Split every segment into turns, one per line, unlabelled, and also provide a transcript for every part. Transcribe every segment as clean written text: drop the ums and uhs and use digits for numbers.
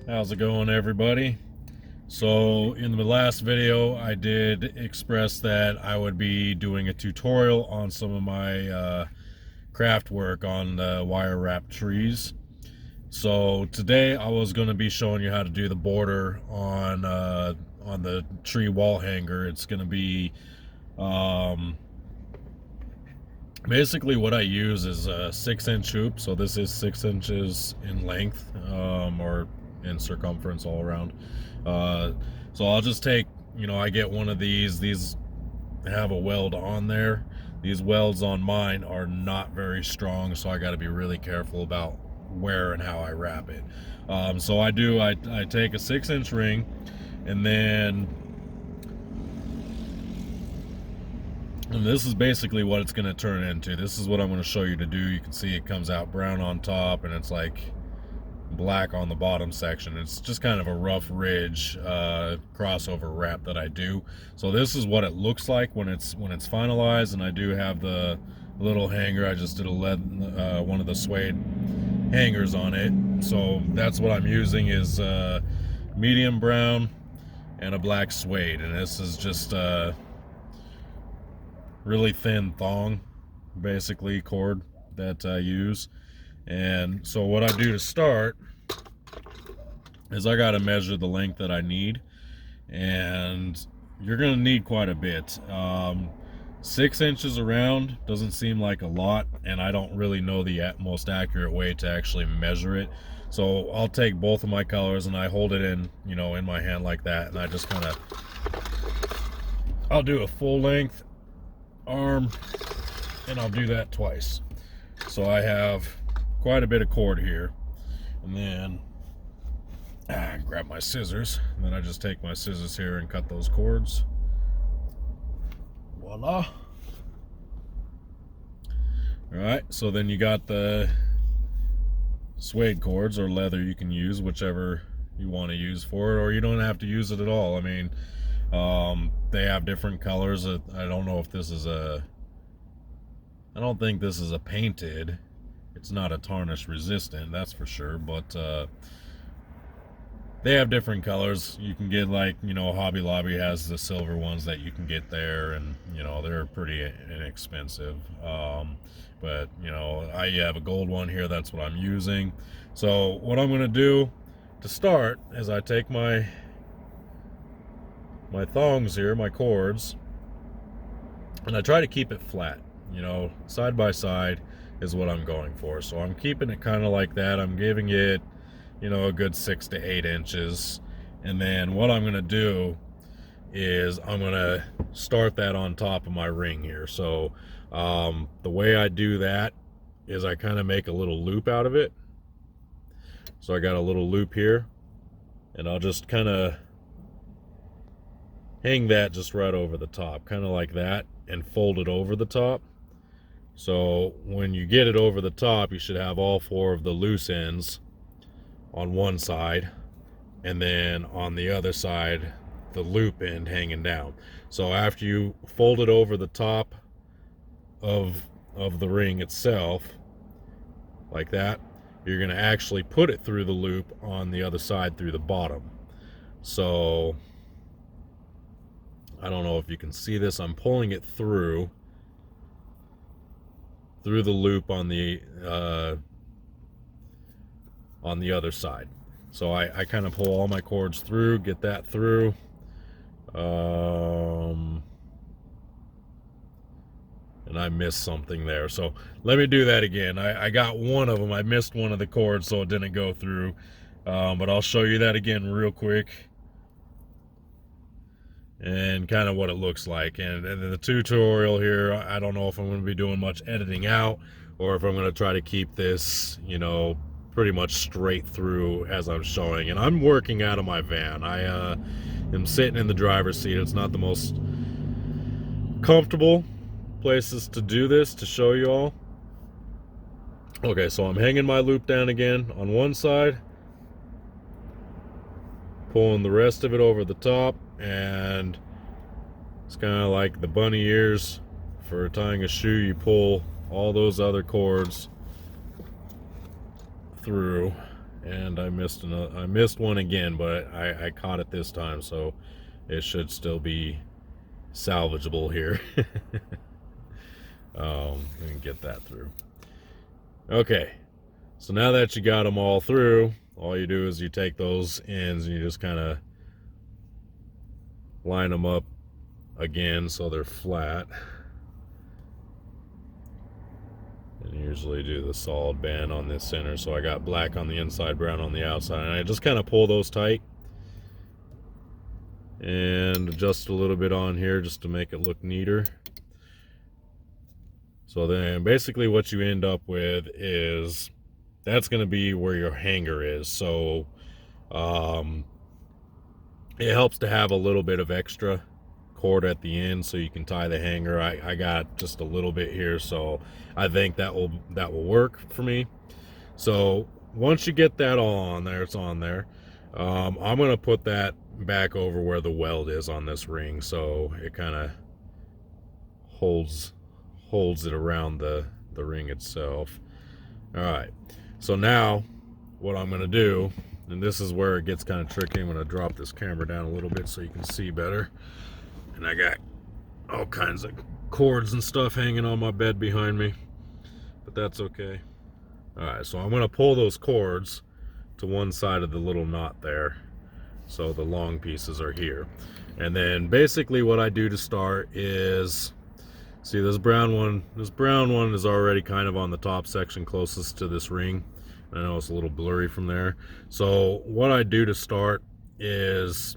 How's it going, everybody? So in the last video I did express that I would be doing a tutorial on some of my craft work on the wire wrap trees. So today I was going to be showing you how to do the border on the tree wall hanger. It's going to be basically what I use is a 6-inch hoop. So this is 6 inches in length, or in circumference all around. So I'll just take, I get one of these have a weld on there. These welds on mine are not very strong, so I got to be really careful about where and how I wrap it. So I take a 6-inch ring, and this is basically what it's going to turn into. This is what I'm going to show you to do. You can see it comes out brown on top, and it's like black on the bottom section. It's just kind of a rough ridge crossover wrap that I do. So this is what it looks like when it's finalized. And I do have the little hanger. I just did a one of the suede hangers on it. So that's what I'm using is medium brown and a black suede, and this is just really thin thong, basically, cord that I use. And so what I do to start is I got to measure the length that I need, and you're going to need quite a bit. 6 inches around doesn't seem like a lot, and I don't really know the most accurate way to actually measure it. So I'll take both of my colors and I hold it in, in my hand like that, and I just kind of, I'll do a full length arm, and I'll do that twice. So I have quite a bit of cord here, and then grab my scissors, and then I just take my scissors here and cut those cords. Voila. All right, so then you got the suede cords or leather. You can use whichever you want to use for it, or you don't have to use it at all. I mean, they have different colors. I don't know if this is I don't think this is a painted. It's not a tarnish resistant, that's for sure, but they have different colors. You can get, like, Hobby Lobby has the silver ones that you can get there, and they're pretty inexpensive. But I have a gold one here. That's what I'm using. So what I'm going to do to start is I take my thongs here, my cords, and I try to keep it flat, side by side is what I'm going for. So I'm keeping it kind of like that. I'm giving it, a good 6 to 8 inches. And then what I'm going to do is I'm going to start that on top of my ring here. So the way I do that is I kind of make a little loop out of it. So I got a little loop here, and I'll just kind of hang that just right over the top, kind of like that, and fold it over the top. So when you get it over the top, you should have all 4 of the loose ends on one side, and then on the other side, the loop end hanging down. So after you fold it over the top of the ring itself, like that, you're going to actually put it through the loop on the other side through the bottom. So I don't know if you can see this. I'm pulling it through the loop on the other side. So I kind of pull all my cords through, get that through. And I missed something there. So let me do that again. I got one of them. I missed one of the cords, so it didn't go through. But I'll show you that again real quick, and kind of what it looks like. And in the tutorial here, I don't know if I'm going to be doing much editing out, or if I'm going to try to keep this, pretty much straight through as I'm showing. And I'm working out of my van. I am sitting in the driver's seat. It's not the most comfortable places to do this, to show you all. Okay, so I'm hanging my loop down again on one side, pulling the rest of it over the top, and it's kind of like the bunny ears for tying a shoe. You pull all those other cords through, and I missed one again, but I caught it this time, so it should still be salvageable here. And get that through. Okay, so now that you got them all through, all you do is you take those ends and you just kind of line them up again so they're flat. And usually do the solid band on this center. So I got black on the inside, brown on the outside, and I just kind of pull those tight and adjust a little bit on here just to make it look neater. So then basically what you end up with is that's going to be where your hanger is. So it helps to have a little bit of extra cord at the end so you can tie the hanger. I got just a little bit here, so I think that will work for me. So once you get that all on there, it's on there. I'm going to put that back over where the weld is on this ring, so it kind of holds it around the ring itself. All right, so now what I'm going to do, and this is where it gets kind of tricky, I'm going to drop this camera down a little bit so you can see better. And I got all kinds of cords and stuff hanging on my bed behind me, but that's okay. All right, so I'm going to pull those cords to one side of the little knot there, so the long pieces are here. And then basically what I do to start is, see this brown one is already kind of on the top section closest to this ring. I know it's a little blurry from there. So what I do to start is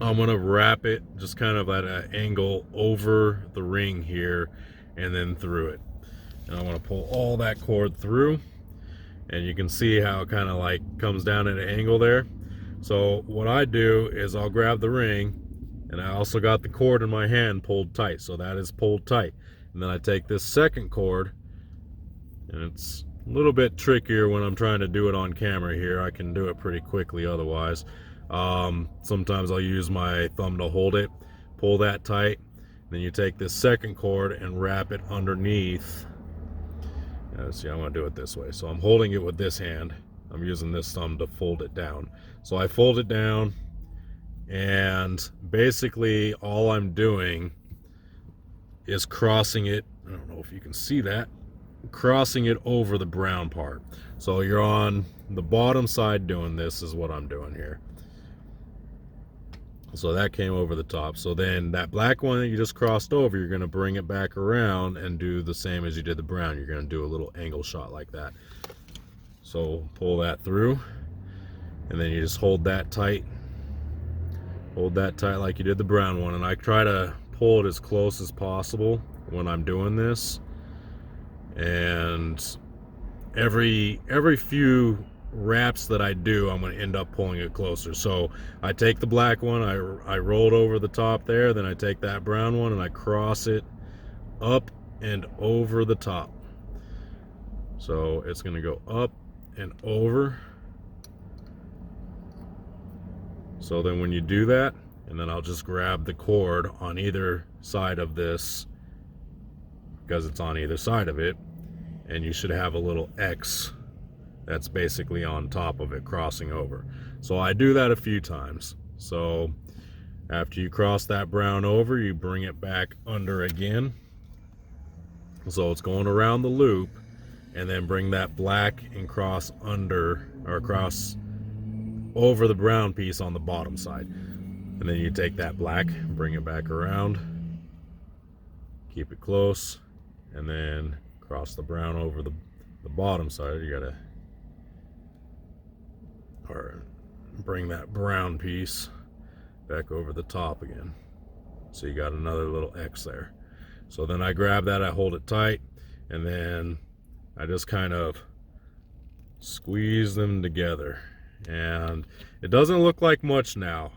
I'm going to wrap it just kind of at an angle over the ring here and then through it. And I'm going to pull all that cord through, and you can see how it kind of like comes down at an angle there. So what I do is I'll grab the ring, and I also got the cord in my hand pulled tight, so that is pulled tight. And then I take this second cord, and it's a little bit trickier when I'm trying to do it on camera here. I can do it pretty quickly otherwise. Sometimes I'll use my thumb to hold it, pull that tight, then you take this second cord and wrap it underneath. See, I'm going to do it this way. So I'm holding it with this hand. I'm using this thumb to fold it down. So I fold it down, and basically all I'm doing is crossing it. I don't know if you can see that. Crossing it over the brown part. So you're on the bottom side doing this is what I'm doing here. So that came over the top. So then that black one that you just crossed over, you're going to bring it back around and do the same as you did the brown. You're going to do a little angle shot like that. So pull that through, and then you just hold that tight. Hold that tight like you did the brown one. And I try to pull it as close as possible when I'm doing this. And every few wraps that I do, I'm going to end up pulling it closer. So I take the black one, I roll it over the top there, then I take that brown one and I cross it up and over the top. So it's going to go up and over. So then when you do that, and then I'll just grab the cord on either side of this, because it's on either side of it, and you should have a little X that's basically on top of it crossing over. So I do that a few times. So after you cross that brown over, you bring it back under again. So it's going around the loop, and then bring that black and cross under, or cross over the brown piece on the bottom side. And then you take that black, bring it back around, keep it close, and then cross the brown over the bottom side. You gotta, or bring that brown piece back over the top again. So you got another little X there. So then I grab that, I hold it tight, and then I just kind of squeeze them together. And it doesn't look like much now.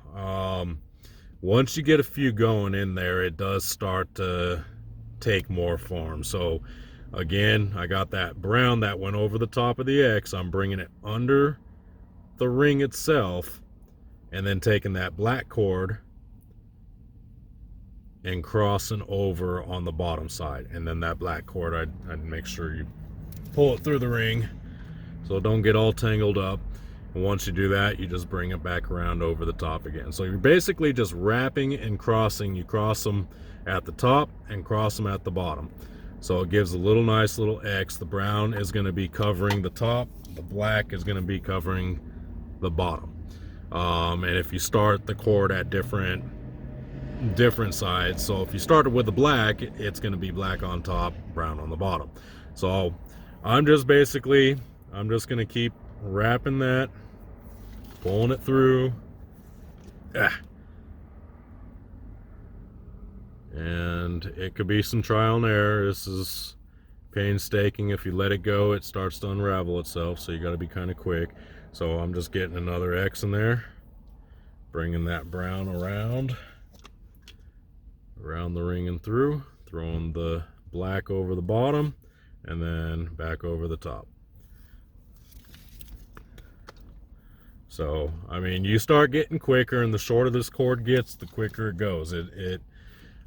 Once you get a few going in there, it does start to take more form. So again, I got that brown that went over the top of the X. I'm bringing it under the ring itself, and then taking that black cord and crossing over on the bottom side. And then that black cord, I'd make sure you pull it through the ring so don't get all tangled up. And once you do that, you just bring it back around over the top again. So you're basically just wrapping and crossing. You cross them at the top and cross them at the bottom. So it gives a little nice little X. The brown is going to be covering the top. The black is going to be covering the bottom. And if you start the cord at different sides, so if you started with the black, it's going to be black on top, brown on the bottom. So I'm just going to keep wrapping that, pulling it through. And it could be some trial and error. This is painstaking. If you let it go, it starts to unravel itself, so you got to be kind of quick. So I'm just getting another X in there, bringing that brown around the ring and through, throwing the black over the bottom, and then back over the top. So I mean, you start getting quicker, and the shorter this cord gets, the quicker it goes.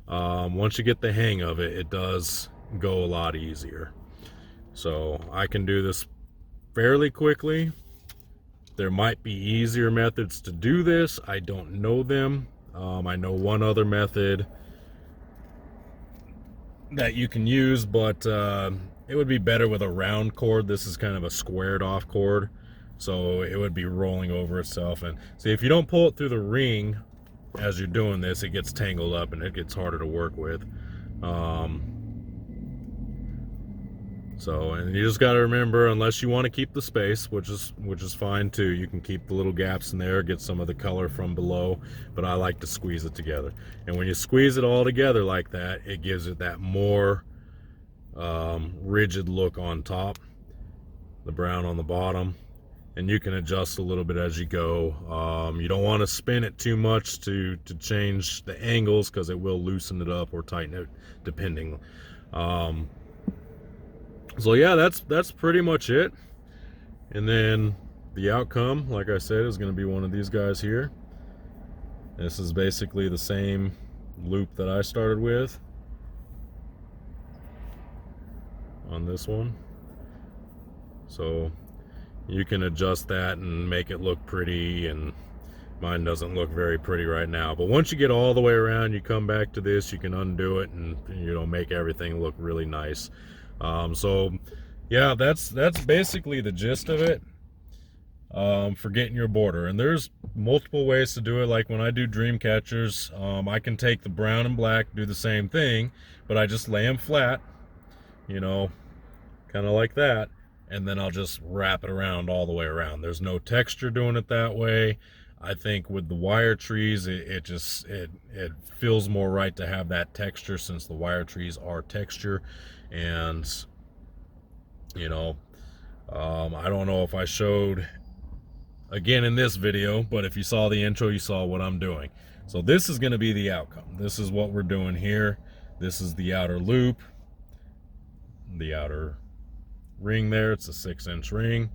Once you get the hang of it, it does go a lot easier. So I can do this fairly quickly. There might be easier methods to do this. I don't know them. I know one other method that you can use, but it would be better with a round cord. This is kind of a squared off cord, so it would be rolling over itself. And see, if you don't pull it through the ring as you're doing this, it gets tangled up and it gets harder to work with. And you just got to remember, unless you want to keep the space, which is fine too, you can keep the little gaps in there, get some of the color from below, but I like to squeeze it together. And when you squeeze it all together like that, it gives it that more rigid look on top, the brown on the bottom. And you can adjust a little bit as you go. You don't want to spin it too much to change the angles, because it will loosen it up or tighten it depending. So yeah, that's pretty much it. And then the outcome, like I said, is going to be one of these guys here. This is basically the same loop that I started with on this one. So you can adjust that and make it look pretty, and mine doesn't look very pretty right now. But once you get all the way around, you come back to this, you can undo it and, you know, make everything look really nice. So yeah, that's basically the gist of it for getting your border. And there's multiple ways to do it. Like when I do dream catchers, I can take the brown and black, do the same thing, but I just lay them flat, you know, kind of like that, and then I'll just wrap it around all the way around. There's no texture doing it that way. I think with the wire trees, it feels more right to have that texture, since the wire trees are texture. And you know, I don't know if I showed again in this video, but if you saw the intro, you saw what I'm doing. So this is going to be the outcome. This is what we're doing here. This is the outer loop, the outer ring there. It's a 6-inch ring.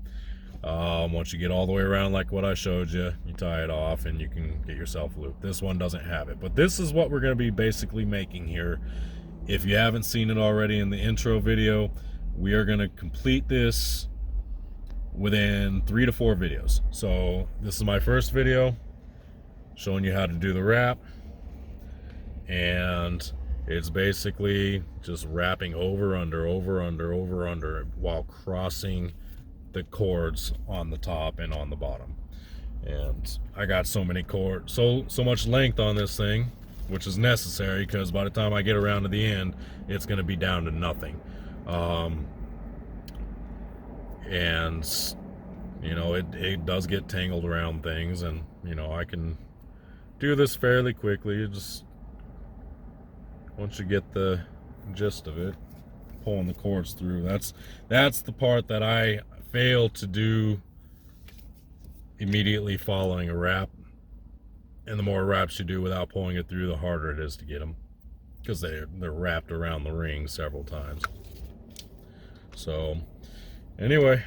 Once you get all the way around like what I showed you, you tie it off and you can get yourself a loop. This one doesn't have it, but this is what we're going to be basically making here. If you haven't seen it already in the intro video, we are going to complete this within 3 to 4 videos. So this is my first video showing you how to do the wrap, and it's basically just wrapping over, under, while crossing the cords on the top and on the bottom. And I got so many cords, so much length on this thing, which is necessary, because by the time I get around to the end, it's going to be down to nothing. And you know, it does get tangled around things, and you know, I can do this fairly quickly. You just, once you get the gist of it, pulling the cords through, that's the part that I fail to do immediately following a wrap. And the more wraps you do without pulling it through, the harder it is to get them, because they're wrapped around the ring several times. So anyway,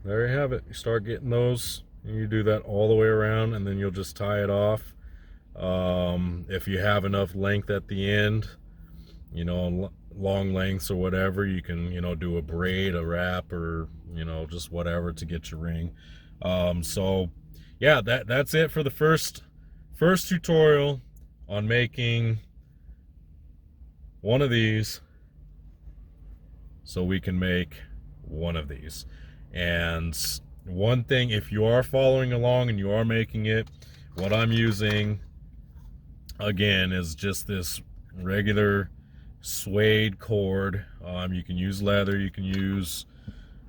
there you have it. You start getting those, and you do that all the way around, and then you'll just tie it off. If you have enough length at the end, you know, long lengths or whatever, you can, you know, do a braid, a wrap, or, you know, just whatever to get your ring. So yeah, that's it for the first tutorial on making one of these, so we can make one of these. And one thing, if you are following along and you are making it, what I'm using again is just this regular suede cord. You can use leather, you can use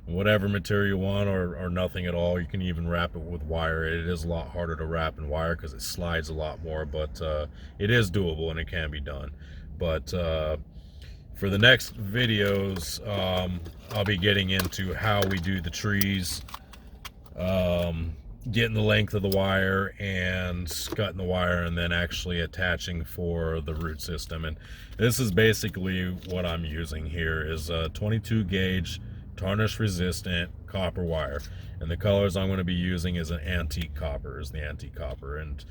whatever material you want, or nothing at all. You can even wrap it with wire. It is a lot harder to wrap in wire because it slides a lot more, but it is doable and it can be done. But for the next videos, I'll be getting into how we do the trees, getting the length of the wire and cutting the wire, and then actually attaching for the root system. And this is basically what I'm using here is a 22 gauge tarnish resistant copper wire, and the colors I'm going to be using is an antique copper, and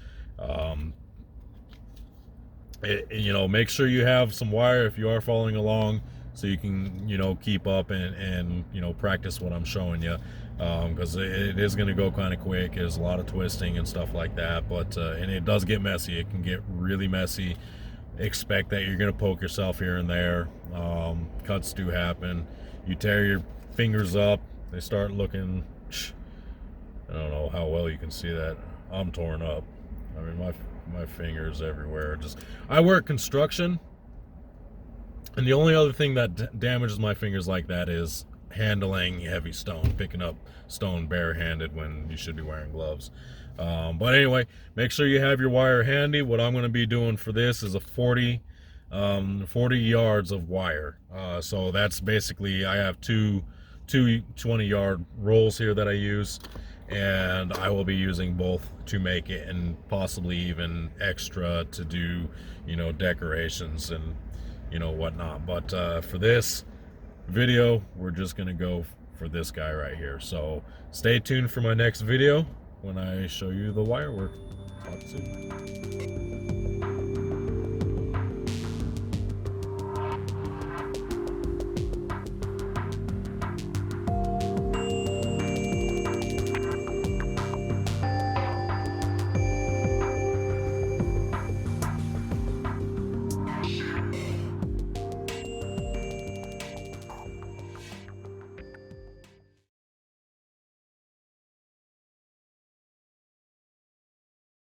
you know, make sure you have some wire if you are following along, so you can, you know, keep up and you know, practice what I'm showing you, because it is going to go kind of quick. There's a lot of twisting and stuff like that, but and it does get messy. It can get really messy. Expect that you're going to poke yourself here and there. Cuts do happen. You tear your fingers up, they start looking, I don't know how well you can see that. I'm torn up. I mean, my fingers everywhere. I work construction, and the only other thing that damages my fingers like that is handling heavy stone, picking up stone barehanded when you should be wearing gloves. But anyway, make sure you have your wire handy. What I'm going to be doing for this is a 40 yards of wire. So that's basically, I have two 20-yard rolls here that I use, and I will be using both to make it, and possibly even extra to do, you know, decorations and, you know, whatnot. But for this video, we're just gonna go for this guy right here. So stay tuned for my next video when I show you the wire work. Talk soon.